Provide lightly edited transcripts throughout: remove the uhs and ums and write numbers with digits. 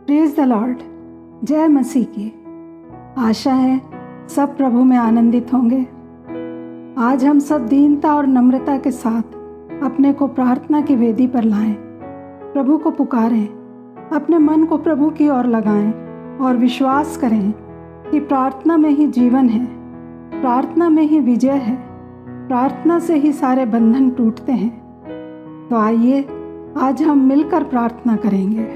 Praise the Lord. जय मसीह की। आशा है सब प्रभु में आनंदित होंगे। आज हम सब दीनता और नम्रता के साथ अपने को प्रार्थना की वेदी पर लाएं, प्रभु को पुकारें, अपने मन को प्रभु की ओर लगाएं और विश्वास करें कि प्रार्थना में ही जीवन है, प्रार्थना में ही विजय है, प्रार्थना से ही सारे बंधन टूटते हैं। तो आइए आज हम मिलकर प्रार्थना करेंगे।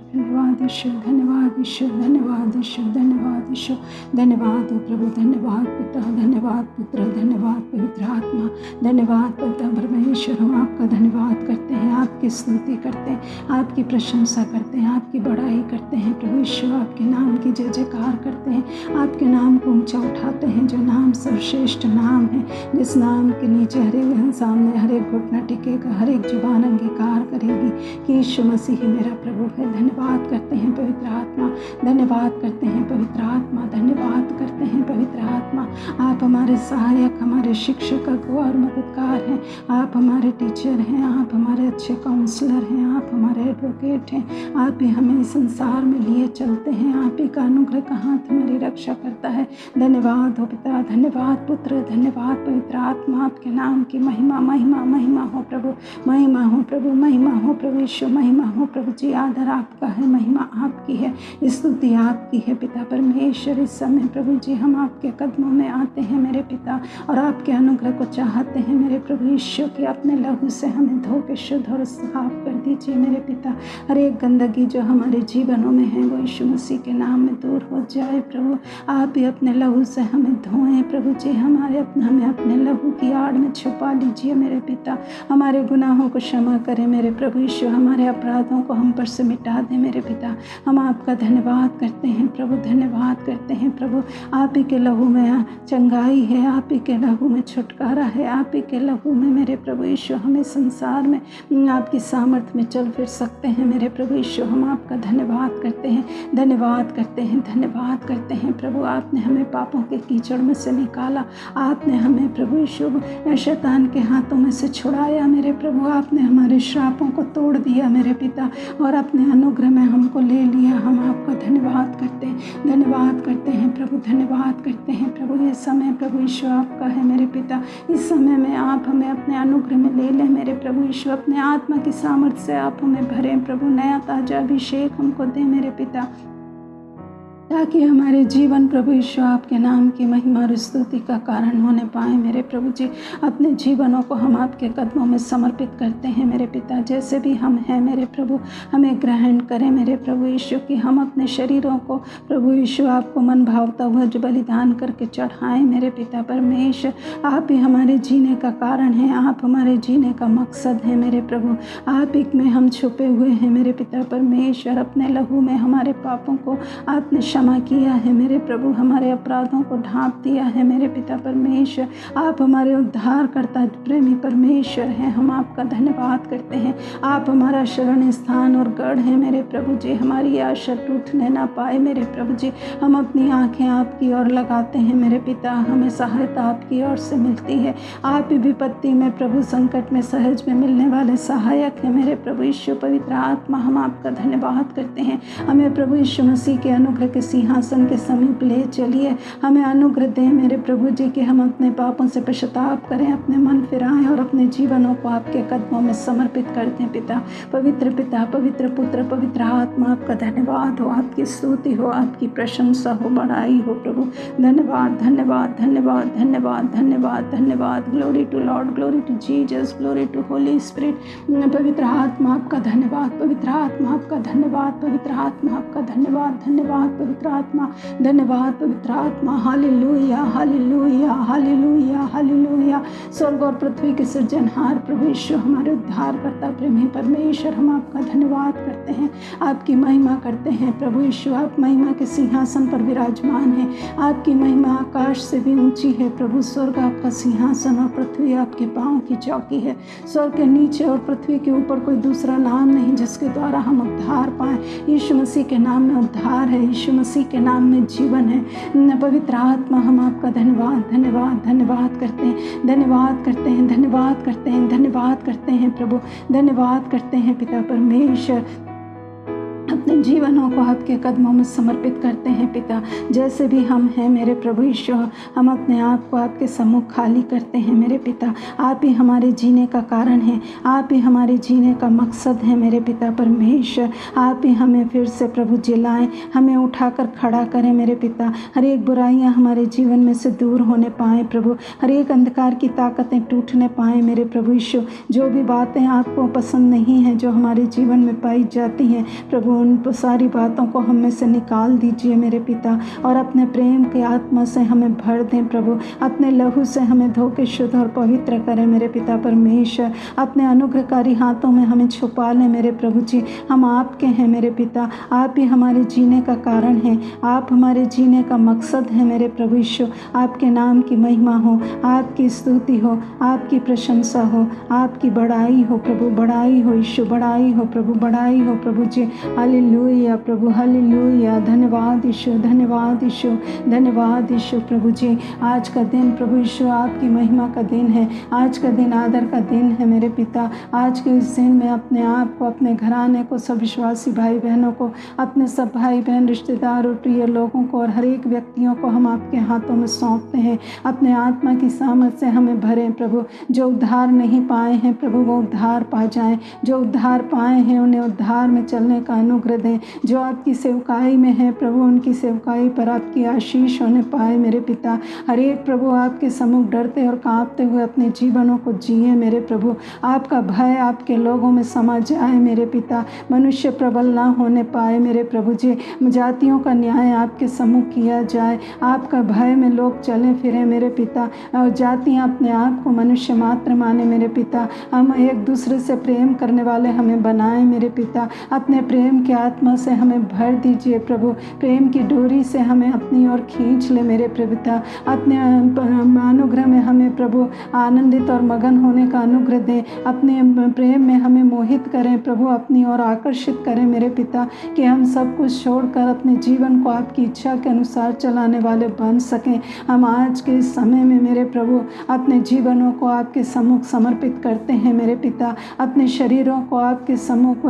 धन्यवाद ईश्वर, धन्यवाद ईश्वर, धन्यवाद ईश्वर, धन्यवाद ईश्वर, धन्यवाद हो प्रभु, धन्यवाद पिता, धन्यवाद पुत्र, धन्यवाद पवित्र आत्मा, धन्यवाद पिता परमेश्वर। हम आपका धन्यवाद करते हैं, आपकी स्तुति करते हैं, आपकी प्रशंसा करते हैं, आपकी बड़ाई करते हैं प्रभु ईश्वर। आपके नाम की जय जयकार करते हैं, आपके नाम को ऊंचा उठाते हैं, जो नाम सर्वश्रेष्ठ नाम है, जिस नाम के नीचे हर एक सामने हर एक घुटना टिकेगा, हर एक जुबान अंगीकार करेगी कि यीशु मसीह ही मेरा प्रभु है। धन्यवाद करते हैं पवित्र आत्मा, धन्यवाद करते हैं पवित्र आत्मा, धन्यवाद करते हैं पवित्र आत्मा। आप हमारे सहायक, हमारे शिक्षक और मददगार हैं, आप हमारे टीचर हैं, आप हमारे अच्छे काउंसलर हैं, आप हमारे एडवोकेट हैं। आप ही हमें इस संसार में लिए चलते हैं, आप ही का अनुग्रह का हाथ हमारी रक्षा करता है। धन्यवाद हो पिता, धन्यवाद पुत्र, धन्यवाद पवित्र आत्मा। आपके नाम की महिमा महिमा महिमा हो प्रभु, महिमा हो प्रभु, महिमा हो प्रभु ईश्वर, महिमा हो प्रभु जी। आदर आपका है, महिमा आपकी है, स्तुति आपकी है पिता परमेश्वर। इस समय प्रभु जी हम आपके कदमों में आते हैं मेरे पिता, और आपके अनुग्रह को चाहते हैं मेरे प्रभु ईश्वर कि अपने लहू से हमें धो के शुद्ध और साफ कर दीजिए मेरे पिता। हर एक गंदगी जो हमारे जीवनों में है वो यीशु मसीह के नाम में दूर हो जाए प्रभु। आप ही अपने लहू से हमें धोएं प्रभु जी, हमें अपने लहू की आड़ में छुपा लीजिए मेरे पिता। हमारे गुनाहों को क्षमा करें मेरे प्रभु ईश्वर, हमारे अपराधों को हम पर से मिटा दें मेरे पिता। हम आपका धन्यवाद करते हैं प्रभु, धन्यवाद करते हैं प्रभु। आप ही के लहू में चंगाई है, आप ही के लहू में छुटकारा है, आप ही के लहू में मेरे प्रभु ईश्वर हमें संसार में आपकी सामर्थ्य में चल फिर सकते हैं मेरे प्रभु ईश्वर। हम आपका धन्यवाद करते हैं, धन्यवाद करते हैं, धन्यवाद करते हैं प्रभु। आपने हमें पापों के कीचड़ में से निकाला, आपने हमें प्रभु ईश्वर शैतान के हाथों में से छुड़ाया मेरे प्रभु। आपने हमारे श्रापों को तोड़ दिया मेरे पिता और अपने अनुग्रह में हमको ले लिया। हम आपका धन्यवाद करते हैं, धन्यवाद करते हैं प्रभु, धन्यवाद करते हैं प्रभु। ये समय प्रभु ईश्वर आपका है मेरे पिता, इस समय में आप हमें अपने अनुग्रह में ले लें मेरे प्रभु ईश्वर। अपने आत्मा की सामर्थ्य से आप हमें भरें प्रभु, नया ताजा अभिषेक हमको दें मेरे पिता, ताकि हमारे जीवन प्रभु ईश्वर आपके नाम की महिमा और स्तुति का कारण होने पाए मेरे प्रभु जी। अपने जीवनों को हम आपके कदमों में समर्पित करते हैं मेरे पिता। जैसे भी हम हैं मेरे प्रभु, हमें ग्रहण करें मेरे प्रभु ईश्वर कि हम अपने शरीरों को प्रभु ईश्वर आपको मन भावता हुआ जो बलिदान करके चढ़ाएं मेरे पिता परमेश्वर। आप ही हमारे जीने का कारण हैं, आप हमारे जीने का मकसद है मेरे प्रभु। आप ही में हम छुपे हुए हैं मेरे पिता परमेश्वर। अपने लहू में हमारे पापों को आपने क्षमा किया है मेरे प्रभु, हमारे अपराधों को ढांप दिया है मेरे पिता परमेश्वर। आप हमारे उद्धार करता प्रेमी परमेश्वर हैं, हम आपका धन्यवाद करते हैं। आप हमारा शरण स्थान और गढ़ है मेरे प्रभु जी। हमारी आशा टूटने ना पाए मेरे प्रभु जी। हम अपनी आंखें आपकी ओर लगाते हैं मेरे पिता, हमें सहायता आपकी ओर से मिलती है। आप ही विपत्ति में प्रभु, संकट में सहज में मिलने वाले सहायक हैं मेरे प्रभु ईश्वर पवित्र आत्मा। हम आपका धन्यवाद करते हैं। हमें प्रभु यीशु मसीह के अनुग्रह के सिंहासन के समीप ले चलिए। हमें अनुग्रह दें मेरे प्रभु जी कि हम अपने पापों से पश्चाताप करें, अपने मन फिराएं और अपने जीवनों को आपके कदमों में समर्पित कर दें पिता। पवित्र पिता, पवित्र पुत्र, पवित्र आत्मा, आपका धन्यवाद हो, आपकी स्तुति हो, आपकी प्रशंसा हो, बड़ाई हो प्रभु। धन्यवाद धन्यवाद धन्यवाद धन्यवाद धन्यवाद धन्यवाद। Glory to Lord, glory to Jesus, glory to Holy Spirit. पवित्र आत्मा आपका धन्यवाद, पवित्र आत्मा आपका धन्यवाद, पवित्र आत्मा आपका धन्यवाद, धन्यवाद पवित्र आत्मा, धन्यवाद पवित्र आत्मा। Hallelujah hallelujah hallelujah hallelujah. स्वर्ग और पृथ्वी के सृजनहार प्रभु ईश्वर, हमारे उद्धार करता प्रेमी परमेश्वर, हम आपका धन्यवाद करते हैं, आपकी महिमा करते हैं प्रभु ईश्वर। आप महिमा के सिंहासन पर विराजमान हैं, आपकी महिमा आकाश से भी ऊंची है प्रभु। स्वर्ग आपका सिंहासन और पृथ्वी आपके पाँव की चौकी है। स्वर्ग के नीचे और पृथ्वी के ऊपर कोई दूसरा नाम नहीं जिसके द्वारा हम उद्धार पाएं। यीशु मसीह के नाम में उद्धार है, यीशु मसीह के नाम में जीवन है। पवित्र आत्मा हम आपका धन्यवाद धन्यवाद धन्यवाद करते हैं, धन्यवाद करते हैं, धन्यवाद करते हैं, धन्यवाद करते हैं प्रभु, धन्यवाद करते हैं पिता परमेश्वर। अपने जीवनों को आपके कदमों में समर्पित करते हैं पिता। जैसे भी हम हैं मेरे प्रभु यीशु, हम अपने आप को आपके सम्मुख खाली करते हैं मेरे पिता। आप ही हमारे जीने का कारण है, आप ही हमारे जीने का मकसद है मेरे पिता परमेश्वर। आप ही हमें फिर से प्रभु जिलाएं, हमें उठाकर खड़ा करें मेरे पिता। हर एक बुराइयां हमारे जीवन में से दूर होने पाएँ प्रभु, हर एक अंधकार की ताकतें टूटने पाएँ मेरे प्रभु यीशु। जो भी बातें आपको पसंद नहीं हैं जो हमारे जीवन में पाई जाती हैं प्रभु, उन सारी बातों को हम में से निकाल दीजिए मेरे पिता, और अपने प्रेम के आत्मा से हमें भर दें प्रभु। अपने लहू से हमें धो के शुद्ध और पवित्र करें मेरे पिता परमेश्वर। अपने अनुग्रहकारी हाथों में हमें छुपा लें मेरे प्रभु जी। हम आपके हैं मेरे पिता, आप ही हमारे जीने का कारण हैं, आप हमारे जीने का मकसद है मेरे प्रभु यीशु। आपके नाम की महिमा हो, आपकी स्तुति हो, आपकी प्रशंसा हो, आपकी बड़ाई हो प्रभु, बड़ाई हो यीशु, बड़ाई हो प्रभु, बड़ाई हो प्रभु जी। हालेलुया प्रभु, हालेलुया। धन्यवाद यीशु, धन्यवाद यीशु, धन्यवाद यीशु प्रभु जी। आज का दिन प्रभु यीशु आपकी महिमा का दिन है, आज का दिन आदर का दिन है मेरे पिता। आज के इस दिन में अपने आप को, अपने घराने को, सब विश्वासी भाई बहनों को, अपने सब भाई बहन, रिश्तेदार और प्रिय लोगों को और हर एक व्यक्तियों को हम आपके हाथों में सौंपते हैं। अपने आत्मा की सामर्थ से हमें भरें प्रभु। जो उद्धार नहीं पाए हैं प्रभु वो उद्धार पा जाएं, जो उद्धार पाए हैं उन्हें उद्धार में चलने का अनुग्रह दें। जो आपकी सेवकाई में है प्रभु उनकी सेवकाई पर आपकी आशीष होने पाए मेरे पिता। हर एक प्रभु आपके सम्मुख डरते और कांपते हुए अपने जीवनों को जिए मेरे प्रभु। आपका भय आपके लोगों में समा जाए मेरे पिता। मनुष्य प्रबल ना होने पाए मेरे प्रभु जी। जातियों का न्याय आपके सम्मुख किया जाए, आपका भय में लोग चले फिरें मेरे पिता। जातियाँ अपने आप को मनुष्य मात्र माने मेरे पिता। हम एक दूसरे से प्रेम करने वाले हमें बनाए मेरे पिता। अपने प्रेम के आत्मा से हमें भर दीजिए प्रभु। प्रेम की डोरी से हमें अपनी ओर खींच ले मेरे पिता। अपने अनुग्रह में हमें प्रभु आनंदित और मगन होने का अनुग्रह दें। अपने प्रेम में हमें मोहित करें प्रभु, अपनी ओर आकर्षित करें मेरे पिता, कि हम सब कुछ छोड़कर अपने जीवन को आपकी इच्छा के अनुसार चलाने वाले बन सकें। हम आज के इस समय में मेरे प्रभु अपने जीवनों को आपके सम्मुख समर्पित करते हैं मेरे पिता। अपने शरीरों को आपके सम्मुख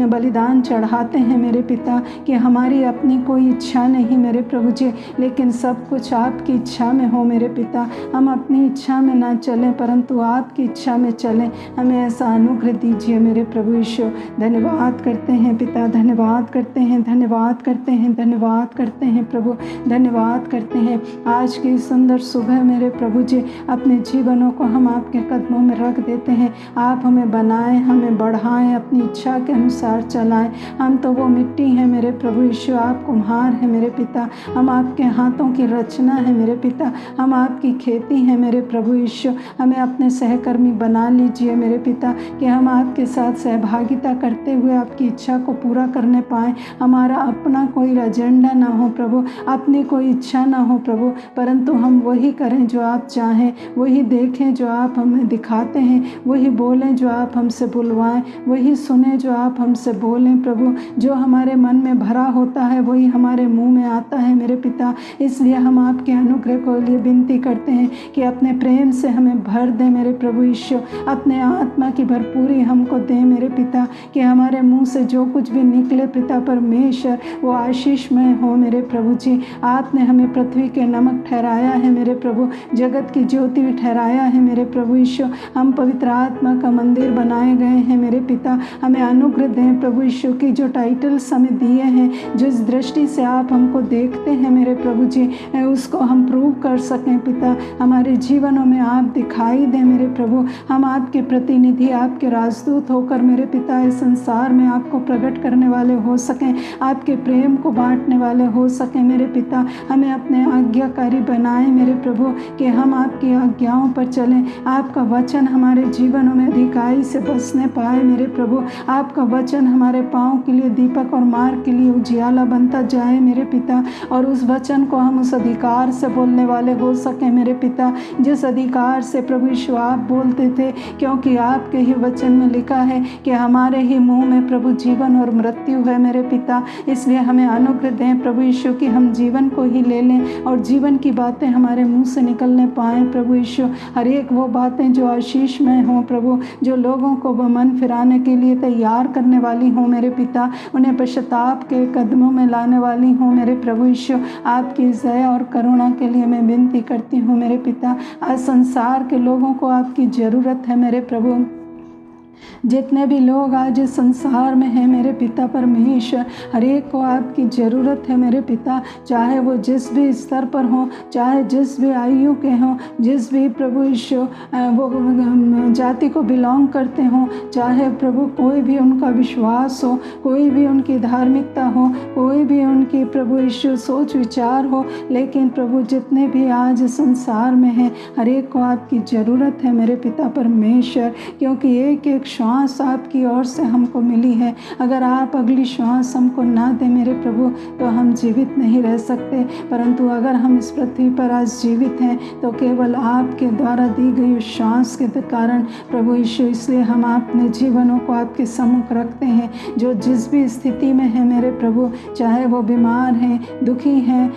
बलिदान चढ़ाते हैं मेरे पिता, कि हमारी अपनी कोई इच्छा नहीं मेरे प्रभु जी, लेकिन सब कुछ आपकी इच्छा में हो मेरे पिता। हम अपनी इच्छा में ना चलें परंतु आपकी इच्छा में चलें। हमें ऐसा अनुग्रह दीजिए मेरे प्रभु यीशु। धन्यवाद करते हैं पिता, धन्यवाद करते हैं, धन्यवाद करते हैं, धन्यवाद करते हैं प्रभु, धन्यवाद करते हैं। आज की सुंदर सुबह मेरे प्रभु जी अपने जीवनों को हम आपके कदमों में रख देते हैं। आप हमें बनाएं, हमें बढ़ाएं, अपनी इच्छा के अनुसार चलाएं। हम तो वो मिट्टी हैं मेरे प्रभु यीशु, आप कुम्हार हैं मेरे पिता। हम आपके हाथों की रचना है मेरे पिता, हम आपकी खेती हैं मेरे प्रभु यीशु। हमें अपने सहकर्मी बना लीजिए मेरे पिता, कि हम आपके साथ सहभागिता करते हुए आपकी इच्छा को पूरा करने पाएँ। हमारा अपना कोई एजेंडा ना हो प्रभु, अपनी कोई इच्छा ना हो प्रभु, परंतु हम वही करें जो आप चाहें, वही देखें जो आप हमें दिखाते हैं, वही बोलें जो आप हमसे बुलवाएं, वही सुने जो आप हमसे बोलें प्रभु। जो हमारे मन में भरा होता है वही हमारे मुंह में आता है मेरे पिता। इसलिए हम आपके अनुग्रह को लिए विनती करते हैं कि अपने प्रेम से हमें भर दें मेरे प्रभु यीशु। अपने आत्मा की भरपूरी हमको दें मेरे पिता, कि हमारे मुंह से जो कुछ भी निकले पिता परमेश्वर वो आशीषमय हो मेरे प्रभु जी। आपने हमें पृथ्वी के नमक ठहराया है मेरे प्रभु, जगत की ज्योति भी ठहराया है मेरे प्रभु यीशु। हम पवित्र आत्मा का मंदिर बनाए गए हैं मेरे पिता। हमें अनुग्रह दें प्रभु यीशु की जो टाइटल्स हमें दिए हैं, जिस दृष्टि से आप हमको देखते हैं मेरे प्रभु जी, उसको हम प्रूव कर सकें पिता। हमारे जीवनों में आप दिखाई दें मेरे प्रभु। हम आपके प्रतिनिधि, आपके राजदूत होकर मेरे पिता इस संसार में आपको प्रकट करने वाले हो सकें, आपके प्रेम को बांटने वाले हो सकें मेरे पिता। हमें अपने आज्ञाकारी बनाएं मेरे प्रभु, कि हम आपकी आज्ञाओं पर चलें। आपका वचन हमारे जीवनों में अधिकाई से बसने पाए मेरे प्रभु। आपका वचन हमारे पाँव के लिए दीपक और मार्ग के लिए उजियाला बनता जाए मेरे पिता, और उस वचन को हम उस अधिकार से बोलने वाले हो सकें मेरे पिता, जिस अधिकार से प्रभु यीशु आप बोलते थे, क्योंकि आपके ही वचन में लिखा है कि हमारे ही मुंह में प्रभु जीवन और मृत्यु है मेरे पिता। इसलिए हमें अनुग्रह दें प्रभु यीशु कि हम जीवन को ही ले लें और जीवन की बातें हमारे मुंह से निकलने पाएँ प्रभु यीशु। हर एक वो बातें जो आशीषमय हों प्रभु, जो लोगों को मन फिराने के लिए तैयार करने वाली हों मेरे पिता, उन्हें पश्चाताप के कदमों में लाने वाली हूँ मेरे प्रभु यीशु। आपकी दया और करुणा के लिए मैं विनती करती हूँ मेरे पिता। आज संसार के लोगों को आपकी ज़रूरत है मेरे प्रभु। जितने भी लोग आज इस संसार में हैं मेरे पिता परमेश्वर, हर एक को आपकी ज़रूरत है मेरे पिता। चाहे वो जिस भी स्तर पर हों, चाहे जिस भी आयु के हों, जिस भी प्रभु यीशु वो जाति को बिलोंग करते हों, चाहे प्रभु कोई भी उनका विश्वास हो, कोई भी उनकी धार्मिकता हो, कोई भी उनकी प्रभु यीशु सोच विचार हो, लेकिन प्रभु जितने भी आज संसार में हैं, हर एक को आपकी ज़रूरत है मेरे पिता परमेश्वर। क्योंकि एक एक श्वास आपकी ओर से हमको मिली है। अगर आप अगली श्वास हमको ना दें मेरे प्रभु, तो हम जीवित नहीं रह सकते। परंतु अगर हम इस पृथ्वी पर आज जीवित हैं, तो केवल आपके द्वारा दी गई उस श्वास के कारण प्रभु यीशु। इसलिए हम अपने जीवनों को आपके सम्मुख रखते हैं। जो जिस भी स्थिति में है मेरे प्रभु, चाहे वो बीमार हैं, दुखी हैं,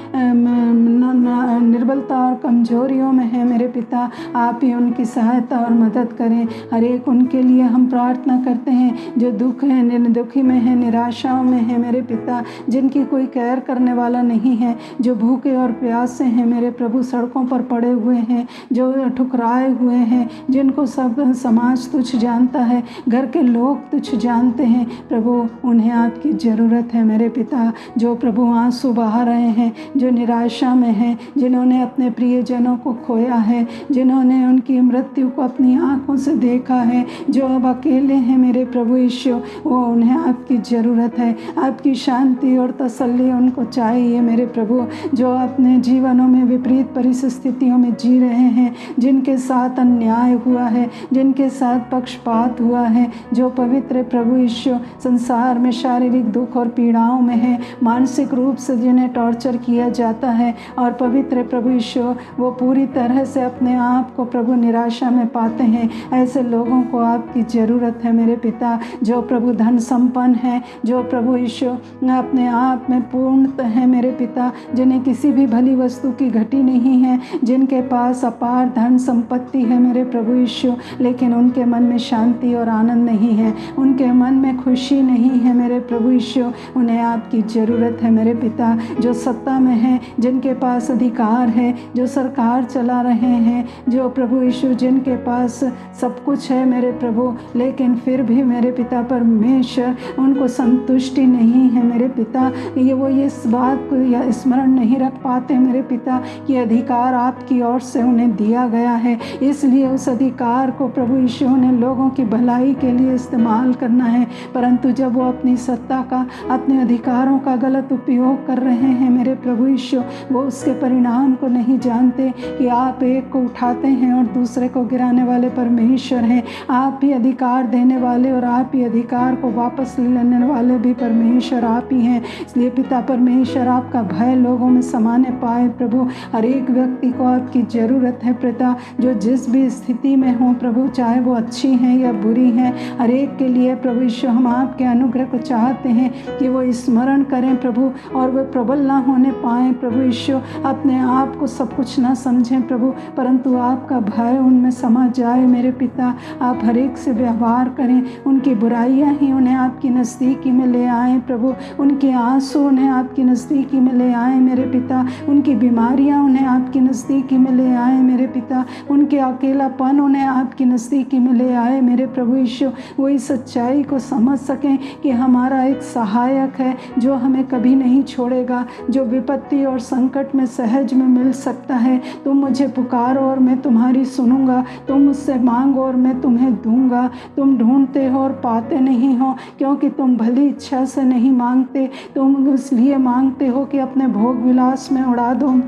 निर्बलता और कमजोरियों में है मेरे पिता, आप ही उनकी सहायता और मदद करें। हर एक उनके लिए हम प्रार्थना करते हैं जो दुख है, दुखी में है, निराशाओं में है मेरे पिता, जिनकी कोई केयर करने वाला नहीं है, जो भूखे और प्यासे हैं मेरे प्रभु, सड़कों पर पड़े हुए हैं, जो ठुकराए हुए हैं, जिनको सब समाज तुच्छ जानता है, घर के लोग तुच्छ जानते हैं प्रभु, उन्हें आपकी ज़रूरत है मेरे पिता। जो प्रभु आंसू बहा रहे हैं, जो निराशा में हैं, जिन्होंने अपने प्रियजनों को खोया है, जिन्होंने उनकी मृत्यु को अपनी आँखों से देखा है, जो अब अकेले हैं मेरे प्रभु यीशु, वो उन्हें आपकी ज़रूरत है। आपकी शांति और तसल्ली उनको चाहिए मेरे प्रभु। जो अपने जीवनों में विपरीत परिस्थितियों में जी रहे हैं, जिनके साथ अन्याय हुआ है, जिनके साथ पक्षपात हुआ है, जो पवित्र प्रभु यीशु संसार में शारीरिक दुख और पीड़ाओं में है, मानसिक रूप से जिन्हें टॉर्चर किया जाता है, और पवित्र प्रभु यीशु वो पूरी तरह से अपने आप को प्रभु निराशा में पाते हैं, ऐसे लोगों को आपकी ज़रूरत है मेरे पिता। जो प्रभु धन संपन्न है, जो प्रभु यीशु अपने आप में पूर्णतः है मेरे पिता, जिन्हें किसी भी भली वस्तु की घटी नहीं है, जिनके पास अपार धन संपत्ति है मेरे प्रभु यीशु, लेकिन उनके मन में शांति और आनंद नहीं है, उनके मन में खुशी नहीं है मेरे प्रभु यीशु, उन्हें आपकी ज़रूरत है मेरे पिता। जो सत्ता में है, जिनके पास अधिकार है, जो सरकार चला रहे हैं, जो प्रभु यीशु जिनके पास सब कुछ है मेरे प्रभु, लेकिन फिर भी मेरे पिता परमेश्वर उनको संतुष्टि नहीं है मेरे पिता। वो इस बात को स्मरण नहीं रख पाते मेरे पिता कि अधिकार आपकी ओर से उन्हें दिया गया है, इसलिए उस अधिकार को प्रभु यीशु ने लोगों की भलाई के लिए इस्तेमाल करना है। परंतु जब वो अपनी सत्ता का, अपने अधिकारों का गलत उपयोग कर रहे हैं मेरे प्रभु यीशु, वो उसके परिणाम को नहीं जानते कि आप एक को उठाते हैं और दूसरे को गिराने वाले परमेश्वर हैं। आप ही अधिकार देने वाले और आप ही अधिकार को वापस लेने वाले भी परमेश्वर आप ही हैं। इसलिए पिता परमेश्वर आपका भय लोगों में समाने पाए प्रभु। हर एक व्यक्ति को आपकी ज़रूरत है पिता, जो जिस भी स्थिति में हो प्रभु, चाहे वो अच्छी हैं या बुरी हैं, हर एक के लिए प्रभु यीशु हम आपके अनुग्रह को चाहते हैं कि वो स्मरण करें प्रभु, और वे प्रबल ना होने पाएँ प्रभु यीशु, अपने आप को सब कुछ ना समझें प्रभु, परंतु आपका भय उनमें समा जाए मेरे पिता। आप हर एक से व्यवहार करें, उनकी बुराइयां ही उन्हें आपकी नज़दीकी में ले आएँ प्रभु, उनके आंसू उन्हें आपकी नज़दीकी में ले आएँ मेरे पिता, उनकी बीमारियां उन्हें आपकी नज़दीकी में ले आएँ मेरे पिता, उनके अकेलापन उन्हें आपकी नज़दीकी में ले आए मेरे प्रभु यीशु। वो इस सच्चाई को समझ सकें कि हमारा एक सहायक है जो हमें कभी नहीं छोड़ेगा, जो विपत्ति और संकट में सहज में मिल सकता है। तुम मुझे पुकारो और मैं तुम्हारी सुनूंगा, तुम मुझसे मांगो और मैं तुम्हें दूंगा। तुम ढूंढते हो और पाते नहीं हो, क्योंकि तुम भली इच्छा से नहीं मांगते, तुम इसलिए मांगते हो कि अपने भोग विलास में उड़ा दो।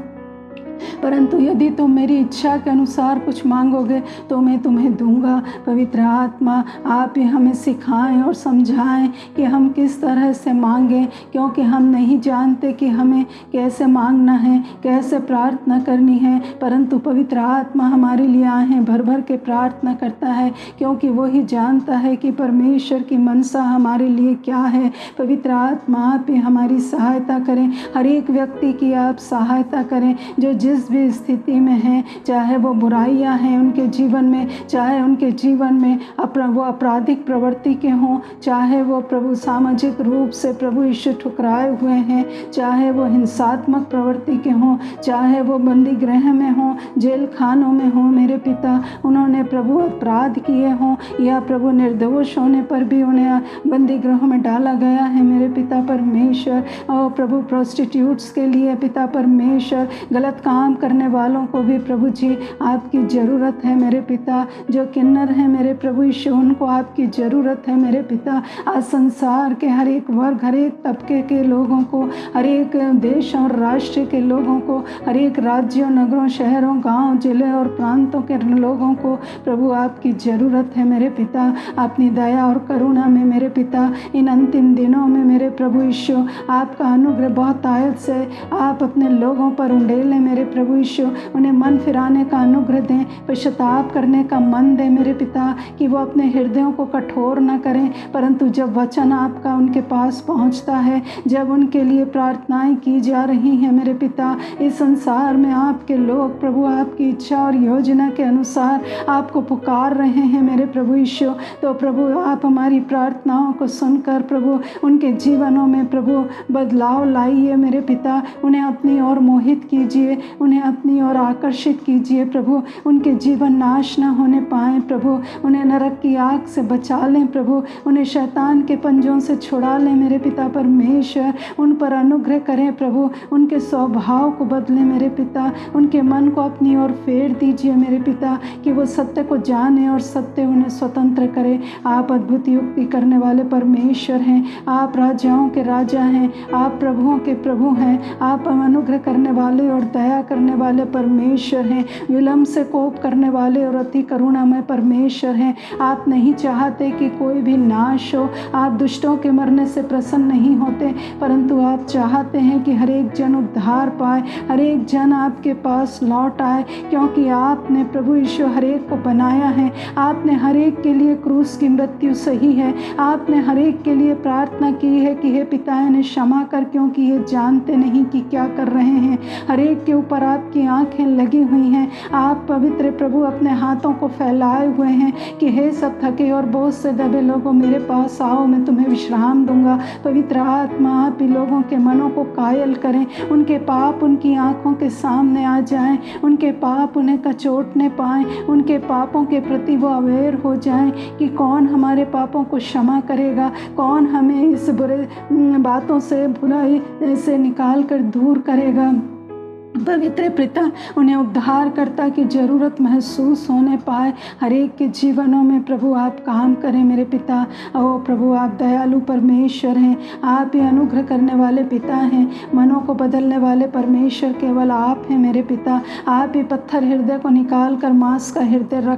परंतु यदि तुम मेरी इच्छा के अनुसार कुछ मांगोगे तो मैं तुम्हें दूंगा। पवित्र आत्मा आप ही हमें सिखाएं और समझाएं कि हम किस तरह से मांगें, क्योंकि हम नहीं जानते कि हमें कैसे मांगना है, कैसे प्रार्थना करनी है। परंतु पवित्र आत्मा हमारे लिए आए हैं, भर भर के प्रार्थना करता है, क्योंकि वही जानता है कि परमेश्वर की मनसा हमारे लिए क्या है। पवित्र आत्मा आप ही हमारी सहायता करें, हर एक व्यक्ति की आप सहायता करें, जो जिस भी स्थिति में हैं, चाहे वो बुराइयां हैं उनके जीवन में, चाहे उनके जीवन में वो आपराधिक प्रवृत्ति के हों, चाहे वो प्रभु सामाजिक रूप से प्रभु यीशु ठुकराए हुए हैं, चाहे वो हिंसात्मक प्रवृत्ति के हों, चाहे वो बंदी गृह में हों, जेल खानों में हों, मेरे पिता उन्होंने प्रभु अपराध किए हों या प्रभु निर्दोष होने पर भी उन्हें बंदी गृह में डाला गया है मेरे पिता परमेश्वर। और प्रभु प्रोस्टिट्यूट्स के लिए पिता परमेश्वर, गलत काम करने वालों को भी प्रभु जी आपकी ज़रूरत है मेरे पिता। जो किन्नर हैं मेरे प्रभु यीशु, उनको आपकी ज़रूरत है मेरे पिता। आज संसार के हर एक वर्ग, हर एक तबके के लोगों को, हर एक देश और राष्ट्र के लोगों को, हर एक राज्यों, नगरों, शहरों, गांव, जिले और प्रांतों के लोगों को प्रभु आपकी ज़रूरत है मेरे पिता। अपनी दया और करुणा में मेरे पिता इन अंतिम दिनों में मेरे प्रभु यीशु आपका अनुग्रह बहुत आयत से आप अपने लोगों पर उंडेलें मेरे प्रभु यीशु। उन्हें मन फिराने का अनुग्रह दें, पश्चाताप करने का मन दें मेरे पिता, कि वो अपने हृदयों को कठोर न करें, परंतु जब वचन आपका उनके पास पहुंचता है, जब उनके लिए प्रार्थनाएं की जा रही हैं मेरे पिता, इस संसार में आपके लोग प्रभु आपकी इच्छा और योजना के अनुसार आपको पुकार रहे हैं मेरे प्रभु यीशु, तो प्रभु आप हमारी प्रार्थनाओं को सुनकर प्रभु उनके जीवनों में प्रभु बदलाव लाइए मेरे पिता। उन्हें अपनी ओर मोहित कीजिए, उन्हें अपनी ओर आकर्षित कीजिए प्रभु। उनके जीवन नाश न होने पाए प्रभु। उन्हें नरक की आग से बचा लें प्रभु। उन्हें शैतान के पंजों से छुड़ा लें मेरे पिता परमेश्वर। उन पर अनुग्रह करें प्रभु। उनके स्वभाव को बदलें मेरे पिता। उनके मन को अपनी ओर फेर दीजिए मेरे पिता, कि वो सत्य को जाने और सत्य उन्हें स्वतंत्र करे। आप अद्भुत युक्ति करने वाले परमेश्वर हैं। आप राजाओं के राजा हैं। आप प्रभुओं के प्रभु हैं। आप अनुग्रह करने वाले और दया करने वाले परमेश्वर हैं। विलम्ब से कोप करने वाले और अति करुणामय परमेश्वर हैं। आप नहीं चाहते कि कोई भी नाश हो। आप दुष्टों के मरने से प्रसन्न नहीं होते, परंतु आप चाहते हैं कि हर एक जन उद्धार पाए, हर एक जन आपके पास लौट आए, क्योंकि आपने प्रभु यीशु हर एक को बनाया है। आपने हर एक के लिए क्रूस की मृत्यु सही है। आपने हर एक के लिए प्रार्थना की है कि हे पिता इन्हें क्षमा कर, क्योंकि ये जानते नहीं कि क्या कर रहे हैं। हर एक के ऊपर आपकी आंखें लगी हुई हैं। आप पवित्र प्रभु अपने हाथों को फैलाए हुए हैं कि हे सब थके और बोझ से दबे लोगों मेरे पास आओ, मैं तुम्हें विश्राम दूंगा। पवित्र आत्मा आप ही लोगों के मनों को कायल करें। उनके पाप उनकी आंखों के सामने आ जाएं। उनके पाप उन्हें कचोटने पाएं। उनके पापों के प्रति वो अवेयर हो जाएं कि कौन हमारे पापों को क्षमा करेगा, कौन हमें इस बुरे बातों से, बुराई से निकाल कर दूर करेगा। पवित्र पिता उन्हें उद्धारकर्ता की ज़रूरत महसूस होने पाए। हर एक के जीवनों में प्रभु आप काम करें मेरे पिता। ओ प्रभु आप दयालु परमेश्वर हैं। आप ही अनुग्रह करने वाले पिता हैं। मनों को बदलने वाले परमेश्वर केवल आप हैं मेरे पिता। आप ही पत्थर हृदय को निकाल कर मांस का हृदय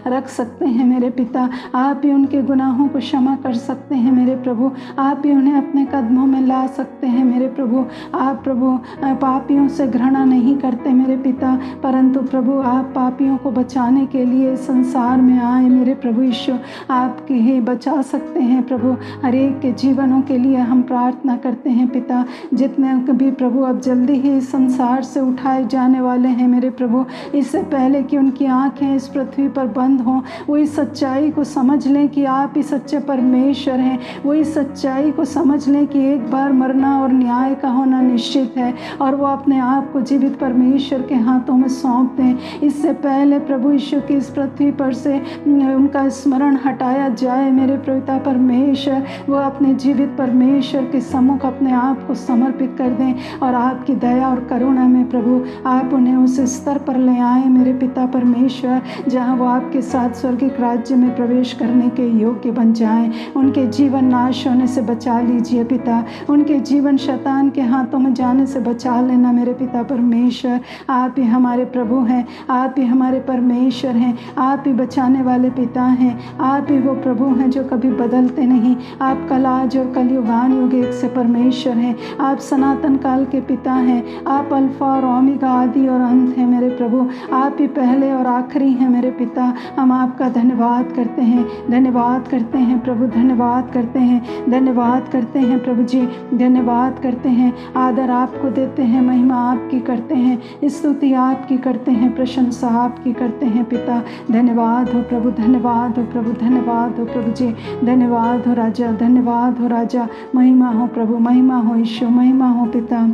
रख सकते हैं मेरे पिता। आप ही उनके गुनाहों को क्षमा कर सकते हैं मेरे प्रभु। आप ही उन्हें अपने कदमों में ला सकते हैं मेरे प्रभु। आप प्रभु पापियों से घृणा नहीं करते मेरे पिता, परंतु प्रभु आप पापियों को बचाने के लिए संसार में आए मेरे प्रभु यीशु। आपके ही बचा सकते हैं प्रभु। हर एक के जीवनों के लिए हम प्रार्थना करते हैं पिता। जितने भी प्रभु अब जल्दी ही इस संसार से उठाए जाने वाले हैं मेरे प्रभु, इससे पहले कि उनकी आंखें इस पृथ्वी पर बंद हों, वो इस सच्चाई को समझ लें कि आप ही सच्चे परमेश्वर हैं। वो इस सच्चाई को समझ लें कि एक बार मरना और न्याय का होना निश्चित है, और वो अपने आप को जीवित परमेश्वर के हाथों में सौंप दें। इससे पहले प्रभु यीशु की इस पृथ्वी पर से उनका स्मरण हटाया जाए मेरे पिता परमेश्वर, वो अपने जीवित परमेश्वर के सम्मुख अपने आप को समर्पित कर दें, और आपकी दया और करुणा में प्रभु आप उन्हें उस स्तर पर ले आए मेरे पिता परमेश्वर, जहाँ वो आपके साथ स्वर्गिक राज्य में प्रवेश करने के योग्य बन जाएं। उनके जीवन नाश होने से बचा लीजिए पिता। उनके जीवन शैतान के हाथों में जाने से बचा लेना मेरे पिता परमेश्वर। आप ही हमारे प्रभु हैं। आप ही हमारे परमेश्वर हैं। आप ही बचाने वाले पिता हैं। आप ही वो प्रभु हैं जो कभी बदलते नहीं। आप कल, आज और कल युगान युग एक से परमेश्वर हैं। आप सनातन काल के पिता हैं। आप अल्फा और ओमेगा, आदि और अंत हैं मेरे प्रभु। आप ही पहले और आखिरी हैं मेरे पिता। हम आपका धन्यवाद करते हैं, धन्यवाद करते हैं प्रभु, धन्यवाद करते हैं, धन्यवाद करते हैं प्रभु जी, धन्यवाद करते हैं। आदर आपको देते हैं, महिमा आपकी आपकी करते हैं, स्तुति आपकी करते हैं, प्रशंसा आपकी करते हैं पिता। धन्यवाद हो प्रभु, धन्यवाद हो प्रभु, धन्यवाद हो प्रभु जी, धन्यवाद हो राजा, धन्यवाद हो राजा। महिमा हो प्रभु, महिमा हो ईश्वर, महिमा हो पिता।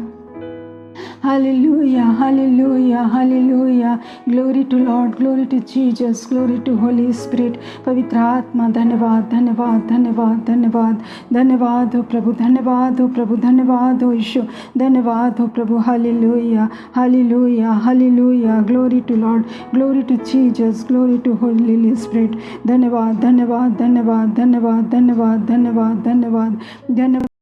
Hallelujah, hallelujah, hallelujah. Glory to Lord, glory to Jesus, glory to Holy Spirit. पवित्र आत्मा धन्यवाद, धन्यवाद, धन्यवाद, धन्यवाद, धन्यवाद हो प्रभु, धन्यवाद हो प्रभु, धन्यवाद हो यीशु, धन्यवाद हो प्रभु। Hallelujah, hallelujah, hallelujah. Glory to Lord, glory to Jesus, glory to Holy Spirit. धन्यवाद, धन्यवाद, धन्यवाद, धन्यवाद, धन्यवाद, धन्यवाद, धन्यवाद, धन्यवाद।